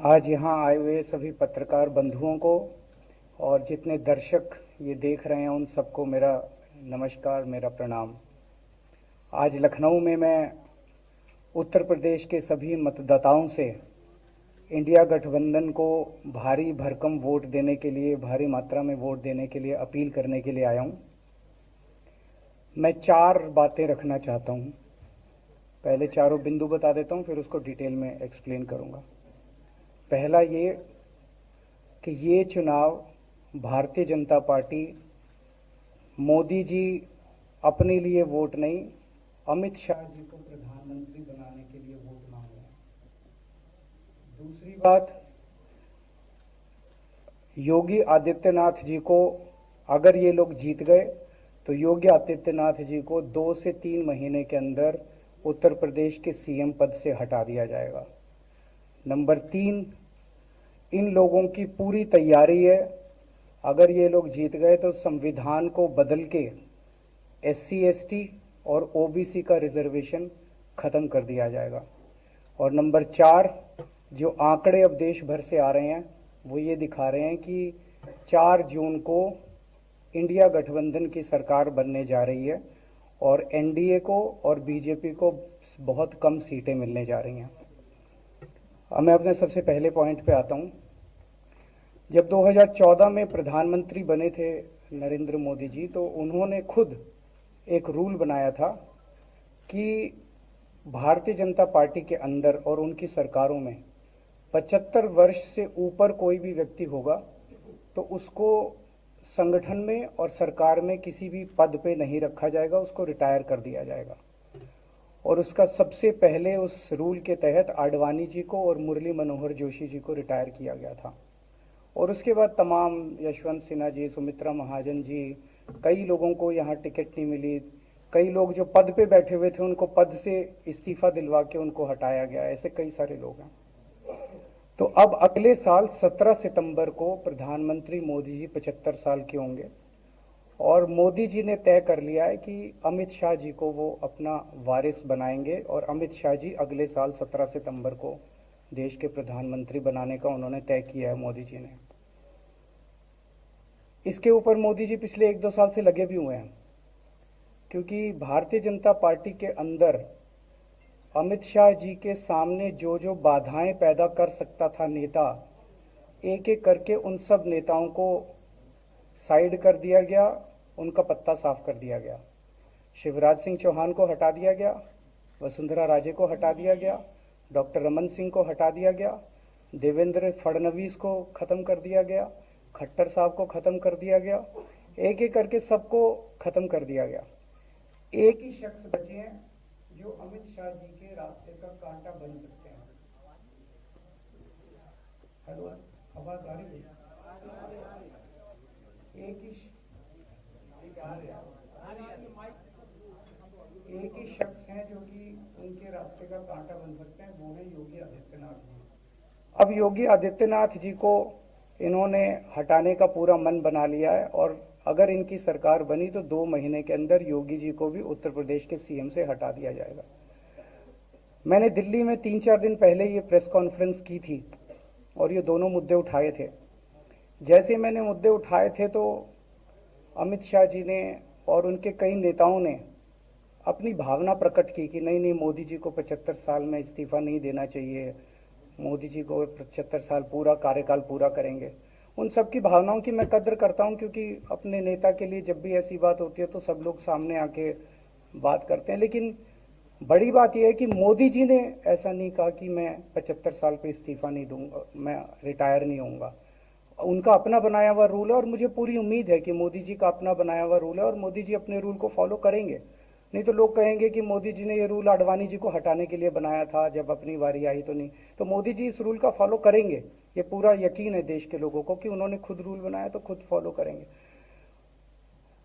आज यहाँ आए हुए सभी पत्रकार बंधुओं को और जितने दर्शक ये देख रहे हैं उन सबको मेरा नमस्कार, मेरा प्रणाम। आज लखनऊ में मैं उत्तर प्रदेश के सभी मतदाताओं से इंडिया गठबंधन को भारी भरकम वोट देने के लिए, भारी मात्रा में वोट देने के लिए अपील करने के लिए आया हूँ। मैं 4 बातें रखना चाहता हूँ। पहले चारों बिंदु बता देता हूँ, फिर उसको डिटेल में एक्सप्लेन करूँगा। पहला ये कि ये चुनाव भारतीय जनता पार्टी, मोदी जी अपने लिए वोट नहीं, अमित शाह जी को प्रधानमंत्री बनाने के लिए वोट मांग रहे हैं। दूसरी बात, योगी आदित्यनाथ जी को अगर ये लोग जीत गए तो योगी आदित्यनाथ जी को 2 से 3 महीने के अंदर उत्तर प्रदेश के सीएम पद से हटा दिया जाएगा। नंबर 3, इन लोगों की पूरी तैयारी है, अगर ये लोग जीत गए तो संविधान को बदल के SC ST और OBC का रिजर्वेशन खत्म कर दिया जाएगा। और नंबर 4, जो आंकड़े अब देश भर से आ रहे हैं वो ये दिखा रहे हैं कि 4 जून को इंडिया गठबंधन की सरकार बनने जा रही है और NDA को और BJP को बहुत कम सीटें मिलने जा रही हैं। अब मैं अपने सबसे पहले पॉइंट पे आता हूँ। जब 2014 में प्रधानमंत्री बने थे नरेंद्र मोदी जी, तो उन्होंने खुद एक रूल बनाया था कि भारतीय जनता पार्टी के अंदर और उनकी सरकारों में 75 वर्ष से ऊपर कोई भी व्यक्ति होगा तो उसको संगठन में और सरकार में किसी भी पद पे नहीं रखा जाएगा, उसको रिटायर कर दिया जाएगा। और उसका सबसे पहले उस रूल के तहत आडवाणी जी को और मुरली मनोहर जोशी जी को रिटायर किया गया था। और उसके बाद तमाम यशवंत सिन्हा जी, सुमित्रा महाजन जी, कई लोगों को यहाँ टिकट नहीं मिली, कई लोग जो पद पे बैठे हुए थे उनको पद से इस्तीफा दिलवा के उनको हटाया गया, ऐसे कई सारे लोग हैं। तो अब अगले साल 17 सितंबर को प्रधानमंत्री मोदी जी 75 साल के होंगे और मोदी जी ने तय कर लिया है कि अमित शाह जी को वो अपना वारिस बनाएंगे और अमित शाह जी अगले साल 17 सितंबर को देश के प्रधानमंत्री बनाने का उन्होंने तय किया है मोदी जी ने। इसके ऊपर मोदी जी पिछले 1-2 साल से लगे भी हुए हैं, क्योंकि भारतीय जनता पार्टी के अंदर अमित शाह जी के सामने जो जो बाधाएं पैदा कर सकता था नेता, एक एक करके उन सब नेताओं को साइड कर दिया गया, उनका पत्ता साफ कर दिया गया। शिवराज सिंह चौहान को हटा दिया गया, वसुंधरा राजे को हटा दिया गया, डॉक्टर रमन सिंह को हटा दिया गया, देवेंद्र फडणवीस को ख़त्म कर दिया गया, खट्टर साहब को ख़त्म कर दिया गया, एक एक करके सबको ख़त्म कर दिया गया। एक ही शख्स बचे हैं जो अमित शाह जी के रास्ते का कांटा बन सकते हैं। हेलो, आवाज आ रही है? एक ही शख्स हैं जो कि उनके रास्ते का कांटा बन सकते हैं, वो है योगी आदित्यनाथ जी। अब योगी आदित्यनाथ जी को इन्होंने हटाने का पूरा मन बना लिया है और अगर इनकी सरकार बनी तो 2 महीने के अंदर योगी जी को भी उत्तर प्रदेश के सीएम से हटा दिया जाएगा। मैंने दिल्ली में 3-4 दिन पहले ये प्रेस कॉन्फ्रेंस की थी और ये दोनों मुद्दे उठाए थे। जैसे मैंने मुद्दे उठाए थे तो अमित शाह जी ने और उनके कई नेताओं ने अपनी भावना प्रकट की कि नहीं नहीं, मोदी जी को 75 साल में इस्तीफा नहीं देना चाहिए, मोदी जी को 75 साल पूरा कार्यकाल पूरा करेंगे। उन सब की भावनाओं की मैं कद्र करता हूं, क्योंकि अपने नेता के लिए जब भी ऐसी बात होती है तो सब लोग सामने आके बात करते हैं। लेकिन बड़ी बात यह है कि मोदी जी ने ऐसा नहीं कहा कि मैं 75 साल पे इस्तीफा नहीं दूंगा, मैं रिटायर नहीं होऊंगा। उनका अपना बनाया हुआ रूल है और मुझे पूरी उम्मीद है कि मोदी जी का अपना बनाया हुआ रूल है और मोदी जी अपने रूल को फॉलो करेंगे। नहीं तो लोग कहेंगे कि मोदी जी ने ये रूल आडवाणी जी को हटाने के लिए बनाया था, जब अपनी बारी आई तो नहीं। तो मोदी जी इस रूल का फॉलो करेंगे, ये पूरा यकीन है देश के लोगों को कि उन्होंने खुद रूल बनाया तो खुद फॉलो करेंगे।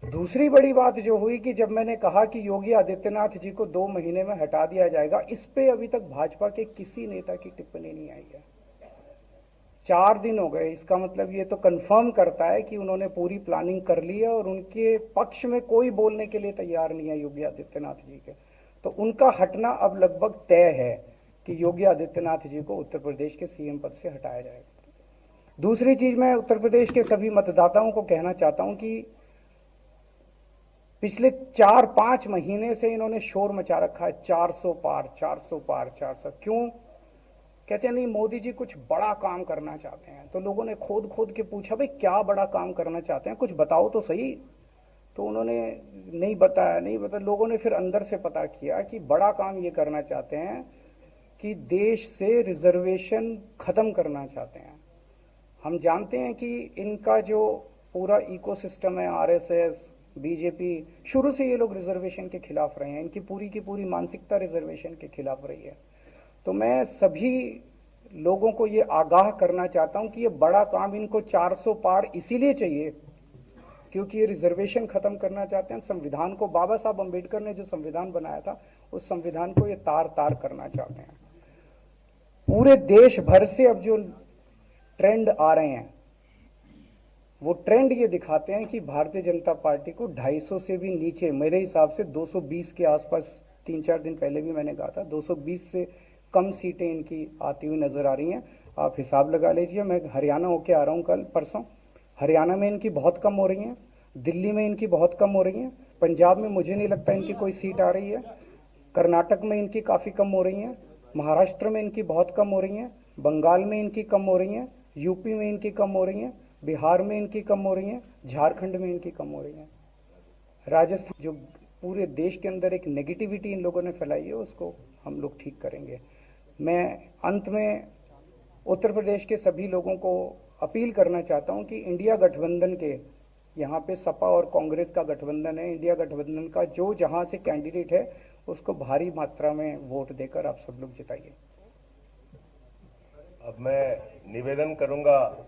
दूसरी बड़ी बात जो हुई कि जब मैंने कहा कि योगी आदित्यनाथ जी को 2 महीने में हटा दिया जाएगा, इस पे अभी तक भाजपा के किसी नेता की टिप्पणी नहीं आई है। 4 दिन हो गए, इसका मतलब ये तो कंफर्म करता है कि उन्होंने पूरी प्लानिंग कर ली है और उनके पक्ष में कोई बोलने के लिए तैयार नहीं है योगी आदित्यनाथ जी के। तो उनका हटना अब लगभग तय है कि योगी आदित्यनाथ जी को उत्तर प्रदेश के सीएम पद से हटाया जाएगा। दूसरी चीज, मैं उत्तर प्रदेश के सभी मतदाताओं को कहना चाहता हूं कि पिछले 4-5 महीने से इन्होंने शोर मचा रखा है, 400 पार 400 पार 400। क्यों? कहते हैं नहीं मोदी जी कुछ बड़ा काम करना चाहते हैं। तो लोगों ने खोद खोद के पूछा, भाई क्या बड़ा काम करना चाहते हैं, कुछ बताओ तो सही। तो उन्होंने नहीं बताया। लोगों ने फिर अंदर से पता किया कि बड़ा काम ये करना चाहते हैं कि देश से रिजर्वेशन खत्म करना चाहते हैं। हम जानते हैं कि इनका जो पूरा इकोसिस्टम है, आरएसएस, बीजेपी, शुरू से ये लोग रिजर्वेशन के खिलाफ रहे हैं। इनकी पूरी की पूरी मानसिकता रिजर्वेशन के खिलाफ रही है। तो मैं सभी लोगों को ये आगाह करना चाहता हूं कि ये बड़ा काम इनको 400 पार इसीलिए चाहिए क्योंकि ये रिजर्वेशन खत्म करना चाहते हैं। संविधान को, बाबा साहब अंबेडकर ने जो संविधान बनाया था, उस संविधान को ये तार तार करना चाहते हैं। पूरे देश भर से अब जो ट्रेंड आ रहे हैं, वो ट्रेंड ये दिखाते हैं कि भारतीय जनता पार्टी को 250 से भी नीचे, मेरे हिसाब से 220 के आसपास, 3-4 दिन पहले भी मैंने कहा था, 220 से कम सीटें इनकी आती हुई नजर आ रही हैं। आप हिसाब लगा लीजिए। मैं हरियाणा होके आ रहा हूँ कल परसों, हरियाणा में इनकी बहुत कम हो रही हैं, दिल्ली में इनकी बहुत कम हो रही हैं, पंजाब में मुझे नहीं लगता इनकी कोई सीट आ रही है, कर्नाटक में इनकी काफ़ी कम हो रही हैं, महाराष्ट्र में इनकी बहुत कम हो रही हैं, बंगाल में इनकी कम हो रही हैं, यूपी में इनकी कम हो रही हैं, बिहार में इनकी कम हो रही हैं, झारखंड में इनकी कम हो रही हैं, राजस्थान। जो पूरे देश के अंदर एक नेगेटिविटी इन लोगों ने फैलाई है, उसको हम लोग ठीक करेंगे। मैं अंत में उत्तर प्रदेश के सभी लोगों को अपील करना चाहता हूं कि इंडिया गठबंधन के, यहाँ पे सपा और कांग्रेस का गठबंधन है, इंडिया गठबंधन का जो जहां से कैंडिडेट है उसको भारी मात्रा में वोट देकर आप सब लोग जिताइए। अब मैं निवेदन करूंगा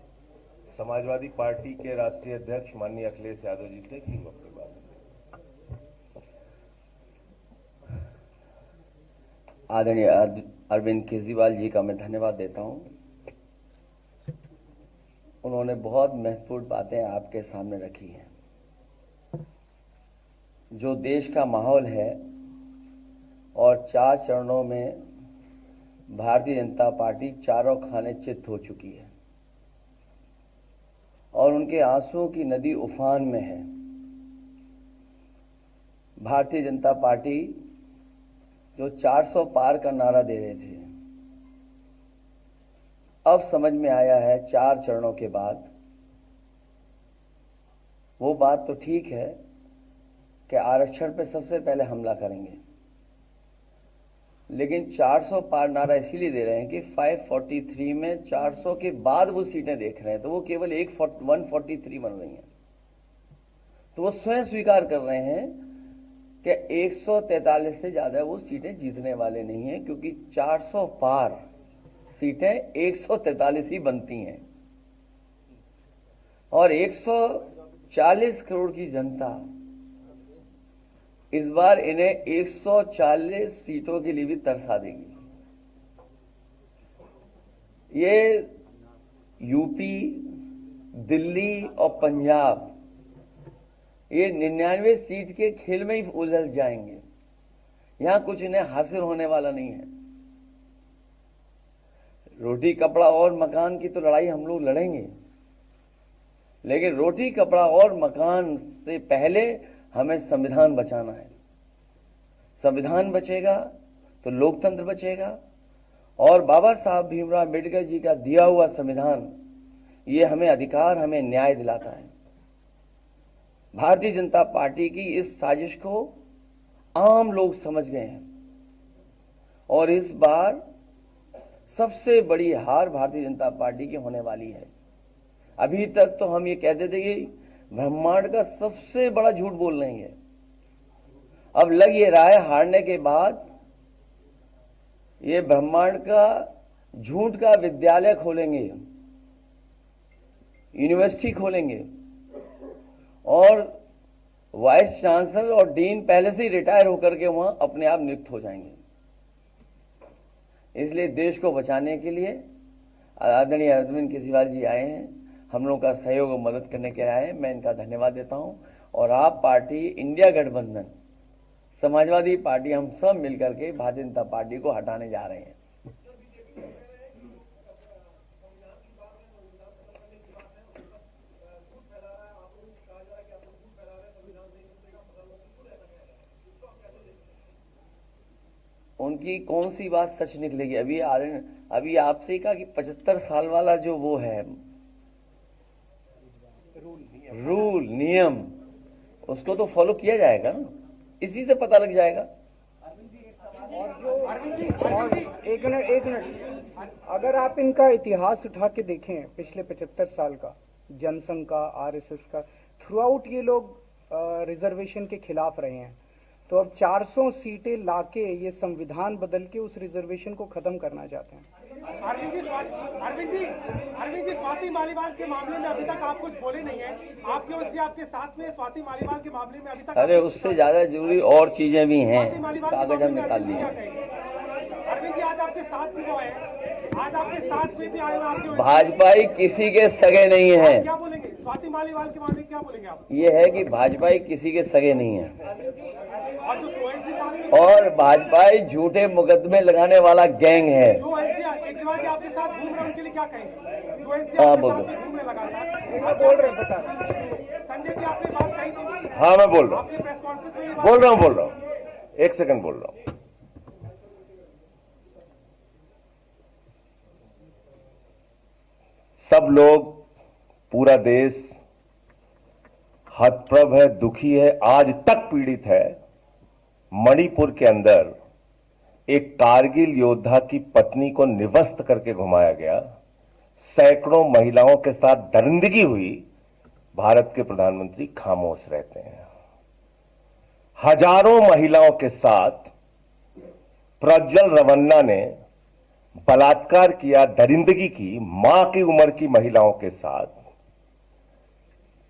समाजवादी पार्टी के राष्ट्रीय अध्यक्ष माननीय अखिलेश यादव जी से कि वक्त के बाद। आदरणीय अरविंद केजरीवाल जी का मैं धन्यवाद देता हूं। उन्होंने बहुत महत्वपूर्ण बातें आपके सामने रखी हैं। जो देश का माहौल है और 4 चरणों में भारतीय जनता पार्टी चारों खाने चित्त हो चुकी है और उनके आंसुओं की नदी उफान में है। भारतीय जनता पार्टी जो 400 पार का नारा दे रहे थे, अब समझ में आया है 4 चरणों के बाद, वो बात तो ठीक है कि आरक्षण पे सबसे पहले हमला करेंगे, लेकिन 400 पार नारा इसीलिए दे रहे हैं कि 543 में 400 के बाद वो सीटें देख रहे हैं, तो वो केवल 143 बन रही हैं। तो वो स्वयं स्वीकार कर रहे हैं कि 143 से ज्यादा वो सीटें जीतने वाले नहीं हैं, क्योंकि 400 पार सीटें 143 ही बनती हैं और 140 करोड़ की जनता इस बार इन्हें 140 सीटों के लिए भी तरसा देगी। ये यूपी, दिल्ली और पंजाब ये 99 सीट के खेल में ही उलझ जाएंगे। यहां कुछ इन्हें हासिल होने वाला नहीं है। रोटी कपड़ा और मकान की तो लड़ाई हम लोग लड़ेंगे, लेकिन रोटी कपड़ा और मकान से पहले हमें संविधान बचाना है। संविधान बचेगा तो लोकतंत्र बचेगा और बाबा साहब भीमराव अम्बेडकर जी का दिया हुआ संविधान ये हमें अधिकार, हमें न्याय दिलाता है। भारतीय जनता पार्टी की इस साजिश को आम लोग समझ गए हैं और इस बार सबसे बड़ी हार भारतीय जनता पार्टी की होने वाली है। अभी तक तो हम ये कहते थे कि ब्रह्मांड का सबसे बड़ा झूठ बोल रही है, अब लग ये रहा है हारने के बाद ये ब्रह्मांड का झूठ का विद्यालय खोलेंगे, यूनिवर्सिटी खोलेंगे और वाइस चांसलर और डीन पहले से ही रिटायर होकर के वहां अपने आप नियुक्त हो जाएंगे। इसलिए देश को बचाने के लिए आदरणीय अरविंद केजरीवाल जी आए हैं, हम लोगों का सहयोग और मदद करने के लिए आए हैं। मैं इनका धन्यवाद देता हूं और आप पार्टी, इंडिया गठबंधन, समाजवादी पार्टी, हम सब मिलकर के भारतीय जनता पार्टी को हटाने जा रहे हैं। उनकी कौन सी बात सच निकलेगी? अभी आपसे ही कहा कि 75 साल वाला जो वो है रूल नियम, उसको तो फॉलो किया जाएगा ना, इसी से पता लग जाएगा। और एक मिनट, अगर आप इनका इतिहास उठा के देखें पिछले 75 साल का, जनसंघ का, आरएसएस का, थ्रू आउट ये लोग रिजर्वेशन के खिलाफ रहे हैं। तो अब 400 सीटें लाके ये संविधान बदल के उस रिजर्वेशन को खत्म करना चाहते हैं। अरविंद जी, स्वाति मालीवाल के मामले में अभी तक आप कुछ बोले नहीं है। आपके ओर से आपके साथ में स्वाति मालीवाल के मामले में अभी तक, अरे उससे ज्यादा जरूरी और चीजें भी हैं, स्वाति मालीवाल के कागज मामले हम में निकाल अरविंद जी लिए। क्या कहेंगे? अरविंद जी आज आपके साथ भी वो है, आज आपके साथ में भी आए हुए आपके, भाजपाई किसी के सगे नहीं है। क्या बोलेंगे स्वाति मालीवाल के मामले में, क्या बोलेंगे आप? ये है कि भाजपाई किसी के सगे नहीं है, और जो सोहेल जी साथ में, और भाजपाई झूठे मुकदमे लगाने वाला गैंग है। जो केजरीवाल जी आपके साथ घूम रहे हैं उनके लिए क्या कहेंगे? जो एनसी हाँ, आपके बोल साथ दो। में घूमने लगा था, आप बोल रहे हैं, बता रहे संजय जी आपने बात कही थी, हाँ मैं बोल रहा हूँ, आपने प्रेस कॉन्फ्रेंस में ये बात, बोल रहा हूँ, एक सेकंड बोल रहा हूँ। सब लोग, पूरा देश हतप्रभ है, दुखी है, आज तक पीड़ित है। मणिपुर के अंदर एक कारगिल योद्धा की पत्नी को निवस्त करके घुमाया गया, सैकड़ों महिलाओं के साथ दरिंदगी हुई, भारत के प्रधानमंत्री खामोश रहते हैं। हजारों महिलाओं के साथ प्रज्वल रवन्ना ने बलात्कार किया, दरिंदगी की, मां की उम्र की महिलाओं के साथ।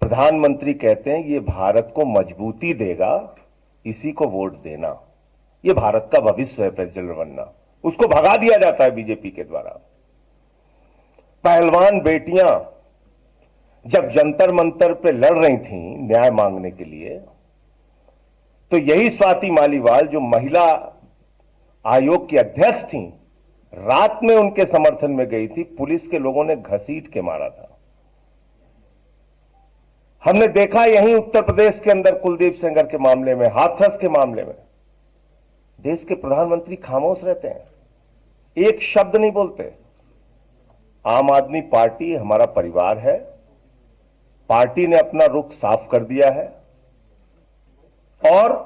प्रधानमंत्री कहते हैं ये भारत को मजबूती देगा, इसी को वोट देना। ये भारत का भविष्य है प्रज्वल रवन्ना, उसको भगा दिया जाता है बीजेपी के द्वारा। पहलवान बेटियां जब जंतर मंतर पे लड़ रही थीं न्याय मांगने के लिए, तो यही स्वाति मालीवाल जो महिला आयोग की अध्यक्ष थीं, रात में उनके समर्थन में गई थी, पुलिस के लोगों ने घसीट के मारा था। हमने देखा यहीं उत्तर प्रदेश के अंदर कुलदीप सेंगर के मामले में, हाथरस के मामले में, देश के प्रधानमंत्री खामोश रहते हैं, एक शब्द नहीं बोलते। आम आदमी पार्टी हमारा परिवार है, पार्टी ने अपना रुख साफ कर दिया है, और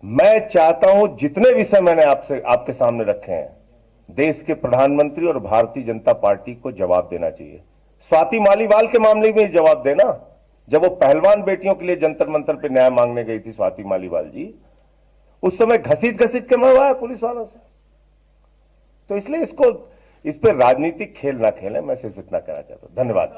मैं चाहता हूं जितने विषय मैंने आपके सामने रखे हैं, देश के प्रधानमंत्री और भारतीय जनता पार्टी को जवाब देना चाहिए। स्वाति मालीवाल के मामले में जवाब देना, जब वो पहलवान बेटियों के लिए जंतर मंतर पे न्याय मांगने गई थी स्वाति मालीवाल जी, उस समय घसीट के मरवाया पुलिस वालों से। तो इसलिए इस पे राजनीतिक खेल ना खेलें, मैं सिर्फ इतना कहना चाहता हूं। धन्यवाद।